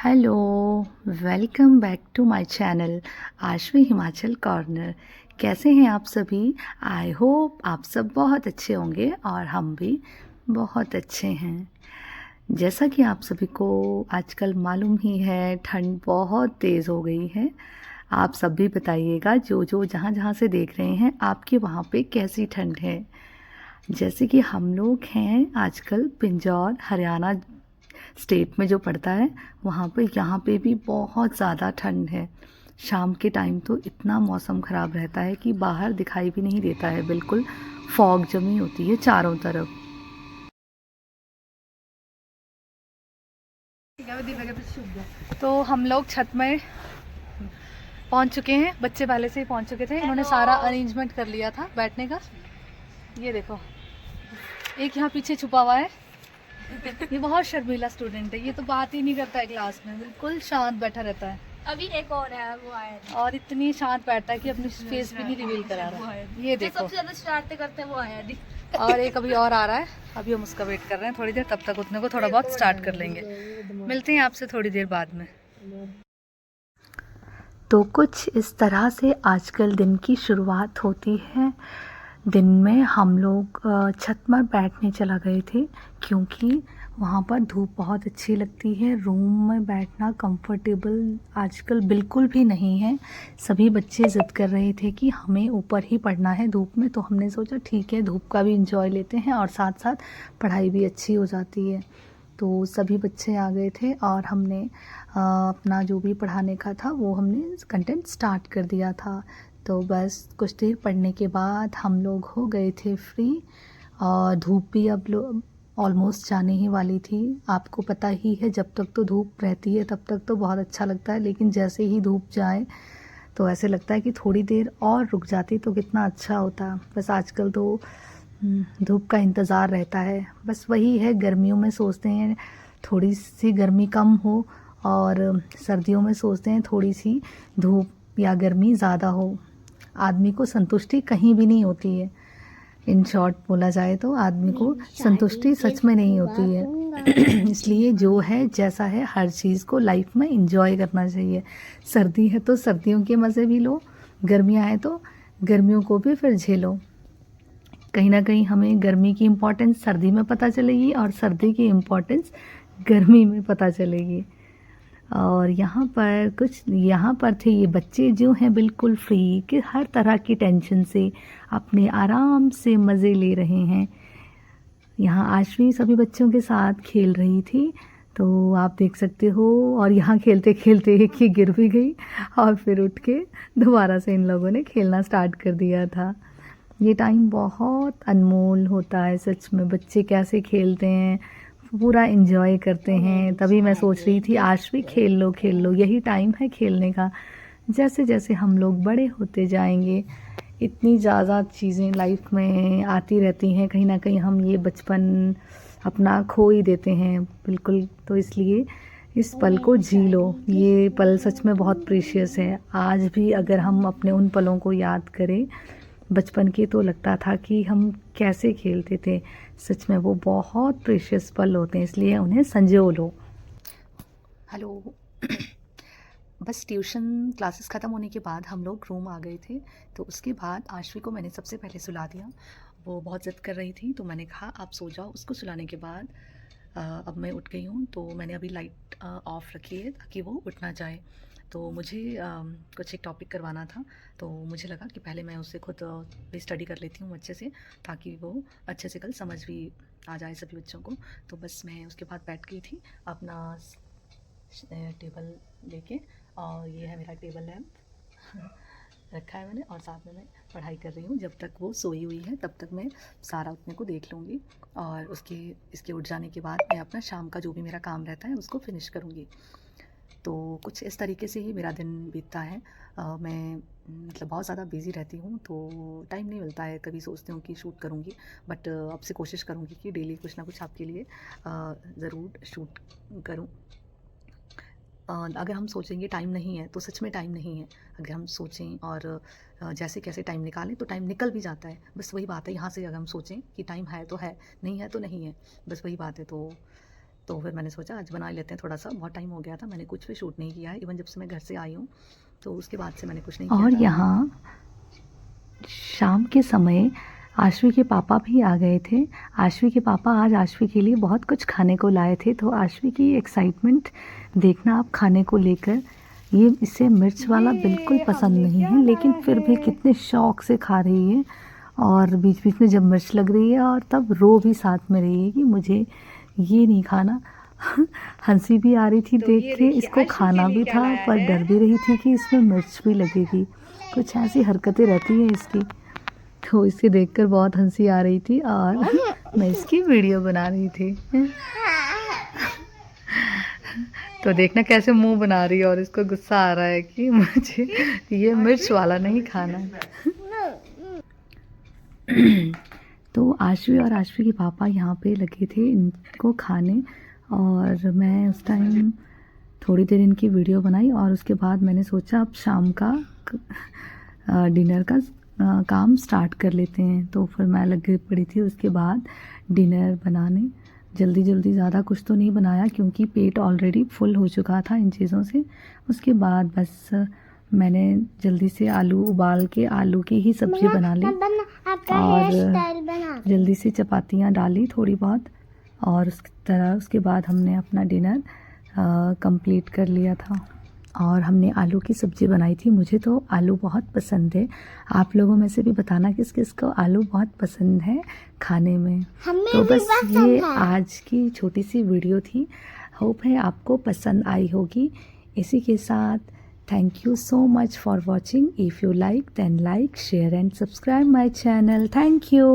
Hello, welcome back to my channel Ashvi Himachal corner. कैसे हैं आप सभी? आई होप आप सब बहुत अच्छे होंगे और हम भी बहुत अच्छे हैं। जैसा कि आप सभी को आजकल मालूम ही है, ठंड बहुत तेज़ हो गई है। आप सब भी बताइएगा, जो जहाँ जहाँ से देख रहे हैं, आपके वहाँ पे कैसी ठंड है। जैसे कि हम लोग हैं आजकल पिंजौर हरियाणा स्टेट में जो पड़ता है, वहाँ पे यहाँ पे भी बहुत ज़्यादा ठंड है। शाम के टाइम तो इतना मौसम ख़राब रहता है कि बाहर दिखाई भी नहीं देता है, बिल्कुल फॉग जमी होती है चारों तरफ। तो हम लोग छत में पहुँच चुके हैं, बच्चे पहले से ही पहुँच चुके थे। इन्होंने सारा अरेंजमेंट कर लिया था बैठने का। ये देखो, एक यहाँ पीछे छुपा हुआ है। ये बहुत शर्मीला स्टूडेंट है, ये तो बात ही नहीं करता है क्लास में, बिल्कुल शांत बैठा रहता है। अभी एक और है, वो आया नहीं। और इतनी शांत बैठता है कि अपनी फेस भी नहीं रिवील करा रहा है। ये जो देखो, सबसे ज्यादा शरारतें करते हैं वो आया नहीं। और एक अभी और आ रहा है, अभी हम उसका वेट कर रहे हैं थोड़ी देर, तब तक उतने को थोड़ा बहुत स्टार्ट कर लेंगे। मिलते हैं आपसे थोड़ी देर बाद में। तो कुछ इस तरह से आजकल दिन की शुरुआत होती है। दिन में हम लोग छत पर बैठने चला गए थे, क्योंकि वहाँ पर धूप बहुत अच्छी लगती है। रूम में बैठना कंफर्टेबल आजकल बिल्कुल भी नहीं है। सभी बच्चे ज़िद कर रहे थे कि हमें ऊपर ही पढ़ना है धूप में, तो हमने सोचा ठीक है, धूप का भी इंजॉय लेते हैं और साथ साथ पढ़ाई भी अच्छी हो जाती है। तो सभी बच्चे आ गए थे और हमने अपना जो भी पढ़ाने का था वो हमने कंटेंट स्टार्ट कर दिया था। तो बस कुछ देर पढ़ने के बाद हम लोग हो गए थे फ्री, और धूप भी अब ऑलमोस्ट जाने ही वाली थी। आपको पता ही है, जब तक तो धूप रहती है तब तक तो बहुत अच्छा लगता है, लेकिन जैसे ही धूप जाए तो ऐसे लगता है कि थोड़ी देर और रुक जाती तो कितना अच्छा होता। बस आजकल तो धूप का इंतज़ार रहता है। बस वही है, गर्मियों में सोचते हैं थोड़ी सी गर्मी कम हो, और सर्दियों में सोचते हैं थोड़ी सी धूप या गर्मी ज़्यादा हो। आदमी को संतुष्टि कहीं भी नहीं होती है। इन शॉर्ट बोला जाए तो आदमी को संतुष्टि सच में नहीं होती है। इसलिए जो है जैसा है, हर चीज़ को लाइफ में एंजॉय करना चाहिए। सर्दी है तो सर्दियों के मज़े भी लो, गर्मियाँ हैं तो गर्मियों को भी फिर झेलो। कहीं ना कहीं हमें गर्मी की इम्पोर्टेंस सर्दी में पता चलेगी और सर्दी की इम्पोर्टेंस गर्मी में पता चलेगी। और यहाँ पर थे ये बच्चे जो हैं बिल्कुल फ्री, कि हर तरह की टेंशन से अपने आराम से मज़े ले रहे हैं। यहाँ आशवी सभी बच्चों के साथ खेल रही थी, तो आप देख सकते हो। और यहाँ खेलते खेलते एक ही गिर भी गई, और फिर उठ के दोबारा से इन लोगों ने खेलना स्टार्ट कर दिया था। ये टाइम बहुत अनमोल होता है सच में। बच्चे कैसे खेलते हैं, पूरा इंजॉय करते हैं। तभी मैं सोच रही थी आज भी खेल लो, यही टाइम है खेलने का। जैसे जैसे हम लोग बड़े होते जाएंगे, इतनी ज़्यादा चीज़ें लाइफ में आती रहती हैं, कहीं ना कहीं हम ये बचपन अपना खो ही देते हैं बिल्कुल। तो इसलिए इस पल को जी लो, ये पल सच में बहुत प्रीशियस है। आज भी अगर हम अपने उन पलों को याद करें बचपन के, तो लगता था कि हम कैसे खेलते थे। सच में वो बहुत प्रीशियस पल होते हैं, इसलिए उन्हें संजो लो। हेलो। बस ट्यूशन क्लासेस ख़त्म होने के बाद हम लोग रूम आ गए थे। तो उसके बाद आशवी को मैंने सबसे पहले सुला दिया। वो बहुत ज़िद कर रही थी, तो मैंने कहा आप सो जाओ। उसको सुलाने के बाद अब मैं उठ गई हूँ, तो मैंने अभी लाइट ऑफ़ रखी है ताकि वो उठ ना जाए। तो मुझे कुछ एक टॉपिक करवाना था, तो मुझे लगा कि पहले मैं उससे खुद भी स्टडी कर लेती हूँ अच्छे से, ताकि वो अच्छे से कल समझ भी आ जाए सभी बच्चों को। तो बस मैं उसके बाद बैठ गई थी अपना टेबल लेके, और ये है मेरा टेबल लैम्प रखा है मैंने, और साथ में मैं पढ़ाई कर रही हूँ। जब तक वो सोई हुई है तब तक मैं सारा उतने को देख लूँगी, और इसके उठ जाने के बाद मैं अपना शाम का जो भी मेरा काम रहता है उसको फिनिश करूँगी। तो कुछ इस तरीके से ही मेरा दिन बीतता है। मैं मतलब बहुत ज़्यादा बिज़ी रहती हूँ, तो टाइम नहीं मिलता है। कभी सोचती हूँ कि शूट करूँगी, बट अब से कोशिश करूँगी कि डेली कुछ ना कुछ आपके लिए ज़रूर शूट करूँ। अगर हम सोचेंगे टाइम नहीं है, तो सच में टाइम नहीं है। अगर हम सोचें और जैसे कैसे टाइम निकालें, तो टाइम निकल भी जाता है। बस वही बात है, यहाँ से अगर हम सोचें कि टाइम है तो है, नहीं है तो नहीं है, बस वही बात है। तो तो फिर मैंने सोचा आज बना लेते हैं थोड़ा सा। बहुत टाइम हो गया था, मैंने कुछ भी शूट नहीं किया है। इवन जब से मैं घर से आई हूँ तो उसके बाद से मैंने कुछ नहीं किया। और यहाँ शाम के समय आशवी के पापा भी आ गए थे। आशवी के पापा आज आशवी के लिए बहुत कुछ खाने को लाए थे। तो आशवी की एक्साइटमेंट देखना आप खाने को लेकर। ये इसे मिर्च वाला बिल्कुल पसंद नहीं है, लेकिन फिर भी कितने शौक से खा रही है। और बीच बीच में जब मिर्च लग रही है और तब रो भी साथ में रही है कि मुझे ये नहीं खाना। हंसी भी आ रही थी तो देख के, इसको खाना भी था पर डर भी रही थी कि इसमें मिर्च भी लगेगी। कुछ ऐसी हरकतें रहती हैं इसकी। तो इसे देखकर बहुत हंसी आ रही थी और मैं इसकी वीडियो बना रही थी। तो देखना कैसे मुंह बना रही है और इसको गुस्सा आ रहा है कि मुझे ये मिर्च वाला नहीं खाना है। तो आशवी और आशवी के पापा यहाँ पे लगे थे इनको खाने, और मैं उस टाइम थोड़ी देर इनकी वीडियो बनाई और उसके बाद मैंने सोचा अब शाम का डिनर का काम स्टार्ट कर लेते हैं। तो फिर मैं लगी पड़ी थी उसके बाद डिनर बनाने। जल्दी जल्दी ज़्यादा कुछ तो नहीं बनाया क्योंकि पेट ऑलरेडी फुल हो चुका था इन चीज़ों से। उसके बाद बस मैंने जल्दी से आलू उबाल के आलू की ही सब्ज़ी बना ली और जल्दी से चपातियाँ डाली थोड़ी बहुत, और उस तरह उसके बाद हमने अपना डिनर कंप्लीट कर लिया था। और हमने आलू की सब्ज़ी बनाई थी। मुझे तो आलू बहुत पसंद है। आप लोगों में से भी बताना किस किस को आलू बहुत पसंद है खाने में। तो बस ये आज की छोटी सी वीडियो थी। होप है आपको पसंद आई होगी। इसी के साथ thank you so much for watching. If you like, then like, share and subscribe my channel. Thank you.